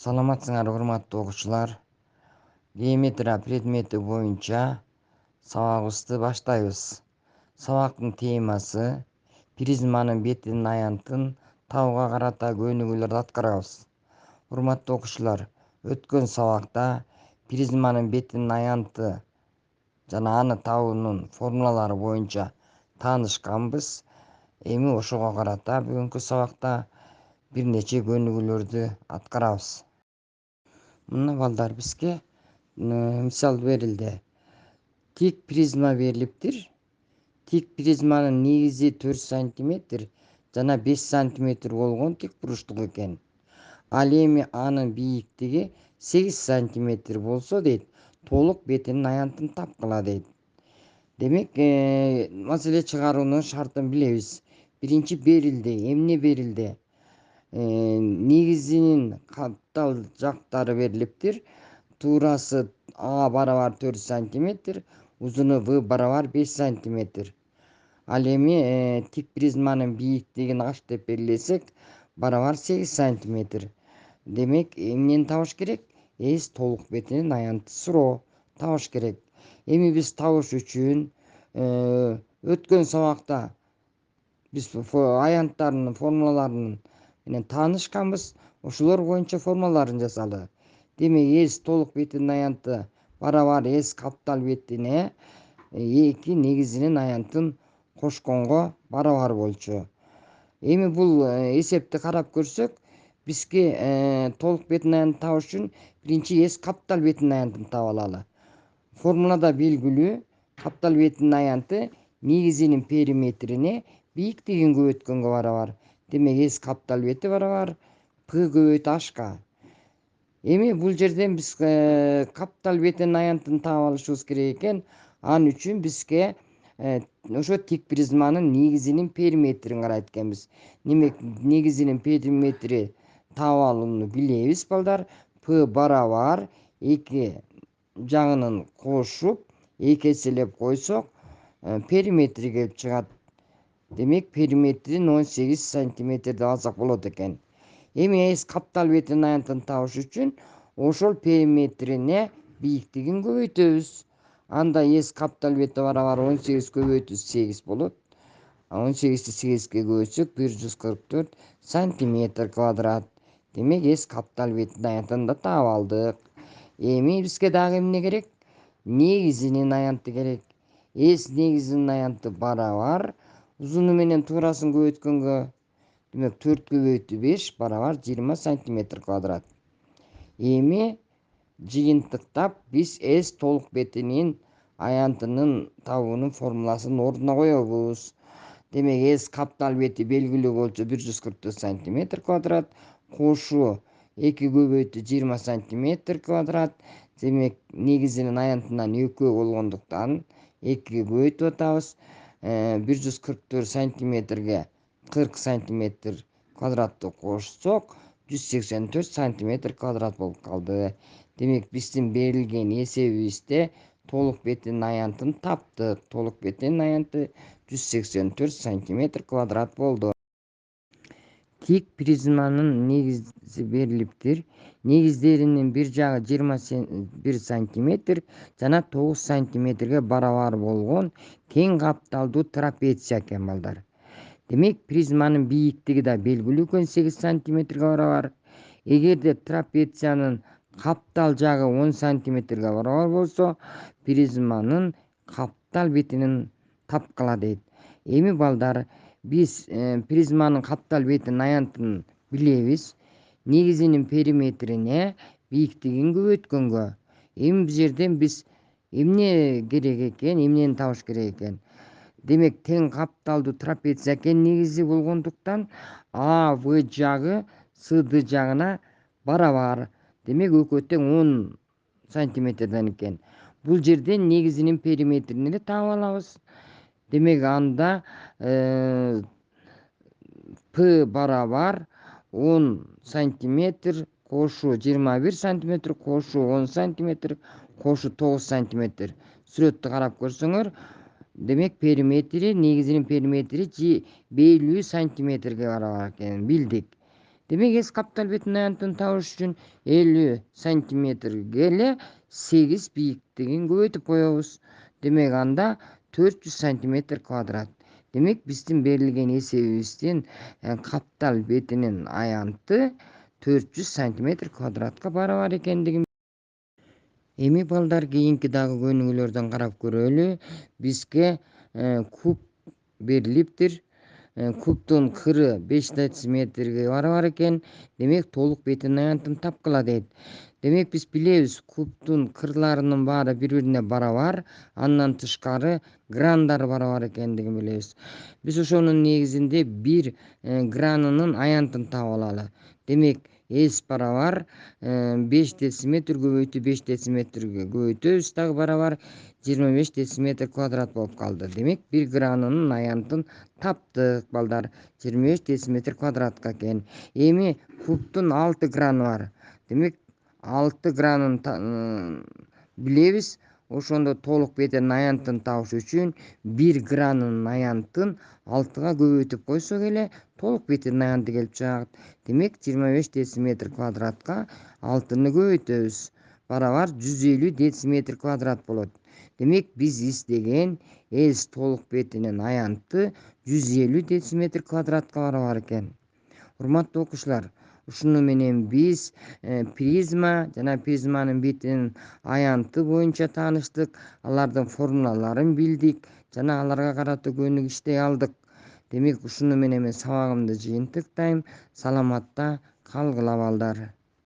Саламатсыңар урматтуу окуучулар. Геометрия предмети боюнча сабагыбызды баштайбыз. Сабактын темасы призманын бетинин аянтын табууга карата көнүгүүлөрдү аткарабыз. Урматтуу окуучулар, өткөн сабакта призманын бетинин аянты жана аны табуунун формулалары боюнча таанышканбыз. Эми ошого карата бүгүнкү сабакта бир нече көнүгүүлөрдү аткарабыз. Мына балдар, бизге мисал берилди. Тик призма берилиптир. Тик призманын негизи 4 сантиметр жана 5 сантиметр болгон тик буруштук экен. Ал эми анын бийиктиги 8 сантиметр болсо дейт, толук бетинин аянтын тапкыла дейт. Демек, маселе чыгаруунун шартын билебиз. Биринчи берилди. Эмне берилди? Негизинин каптал жактары берилиптир. Туурасы А барабар 4 сантиметр, узуну В барабар 5 сантиметр. Ал эми тик призманын бийиктигин H деп белгилесек, барабар 8 сантиметр. Демек, эмнени табыш керек? Эс толук бетинин аянты суроо табыш керек. Эми биз табыш үчүн өткөн сабакта биз аянттардын формулаларын менен таанышканбыз. Ошолор боюнча формулаларын жасады. Демек, эс толук бетинин аянты барабар эс каптал бетине 2 негизинин аянтын кошконго барабар болчу. Эми бул эсепти карап көрсөк, бизге толук бетинин аянтын табыш үчүн биринчи эс каптал бетинин аянтын таап алалы. Формулада белгилүү, каптал бетинин аянты негизинин периметрине бийиктигин көбөйткөнгө барабар. Демек, эс каптал бети барабар P көбөйт H. Эми бул жерден биз каптал бетинин аянтын таап алышыбыз керек экен. Ал үчүн бизге ошо тик призманын негизинин периметрин карайт экенбиз. Негизинин периметри таап алууну билебиз, балдар. P барабар 2 жагынын кошуп 2 эселеп койсок, периметри келип чыгат. Демек, периметрин 18 сантиметр деп алсак болот экен. Эми эс каптал бетинин аянтын табыш үчүн ошол периметрине бийиктигин көбөйтөбүз. Анда эс каптал бети барабар 18 көбөйтүү 8 болот. 18-ти 8ге көбөйтсөк 144 сантиметр квадрат. Демек, эс каптал бетинин аянтын да таап алдык. Эми бизге дагы эмне керек? Негизинин аянты керек. Эс негизинин аянты барабар узуну менен туурасын көбөйткөнгө, демек 4 көбөйтүү 5 барабар 20 сантиметр квадрат. Эми жыйынтыктап биз эс толук бетинин аянтынын табуунун формуласын ордуна коебуз. Демек, эс каптал бети белгилүү болчу 144 сантиметр квадрат, кошу 2 көбөйтүү 20 сантиметр квадрат. Демек, негизинин аянтынан экөө болгондуктан 2 көбөйтүп атабыз. 144 сантиметрге 40 сантиметр квадратты кошсок, 184 сантиметр квадрат болуп калды. Демек, биздин берилген эсебибизде толук бетинин аянтын таптык. Толук бетинин аянты 184 сантиметр квадрат болду. Тик призманын негизи берилиптир. Негиздеринин бир жагы 21 сантиметр жана 9 сантиметрге барабар болгон кең капталдуу трапеция экен, балдар. Демек, призманын бийиктиги да белгилүү экен 8 сантиметрге барабар. Эгерде трапециянын каптал жагы 10 сантиметрге барабар болсо, призманын каптал бетинин тапкыла дейт. Эми, балдар, биз призманын каптал бетинин аянтын билебиз. Негизинин периметрине бийиктигин көбөйткөнгө. Эми бул жерден биз эмне керек экен, эмнени табыш керек экен? Демек, тең капталдуу трапеция экен негизи болгондуктан А, В жагы С, Д жагына барабар. Демек, экөө тең 10 сантиметрден экен. Бул жерден негизинин периметрин эле таап алабыз. Демек, анда P барабар 10 сантиметр кошу 21 сантиметр кошу 10 сантиметр кошу 9 сантиметр. Сүрөттү карап көрсөңөр, демек, периметри, негизинин периметри 50 сантиметрге барабар экенин билдик. Демек эс каптал бетинин аянтын табыш үчүн 50 сантиметрге эле 8 бийиктигин көбөйтүп коебуз. Демек анда 400 сантиметр квадрат. Демек биздин берилген эсебибиздин каптал бетинин аянты 400 сантиметр квадратка барабар экендигин. Эми балдар кийинки дагы көнүгүүлөрдөн карап көрөлү. Бизге куб берилиптир. Кубтун кыры 5 дециметрге барабар экен. Демек толук бетинин аянтын тапкыла дейт. Демек биз билебиз, кубтун кырларынын баары бири-бирине барабар, андан тышкары грандары барабар экендигин билебиз. Биз ошонун негизинде бир гранынын аянтын таап алалы. Демек эс барабар 5 дециметр көбөйтүү 5 дециметрге көбөйтөбүз дагы барабар 25 дециметр квадрат болуп калды. Демек бир гранынын аянтын таптык балдар, 25 дециметр квадратка экен. Эми кубтун 6 граны бар. Демек 6 гранын билебиз. Ошондо толук бетинин аянтын табыш үчүн 1 гранынын аянтын 6га көбөйтүп койсок эле толук бетинин аянты келип чыгат. Демек 25 дециметр квадратка 6-ны көбөйтөбүз. Барабар 150 дециметр квадрат болот. Демек биз издеген эс толук бетинин аянты 150 дециметр квадратка барабар экен. Урматтуу окуучулар, ушуну менен биз призма жана призманын бетинин аянты боюнча тааныштык, алардын формулаларын билдик жана аларга карата көнүгүштөй алдык. Демек ушуну менен мен сабагымды жыйынтыктайм. Саламатта калгыла балдар.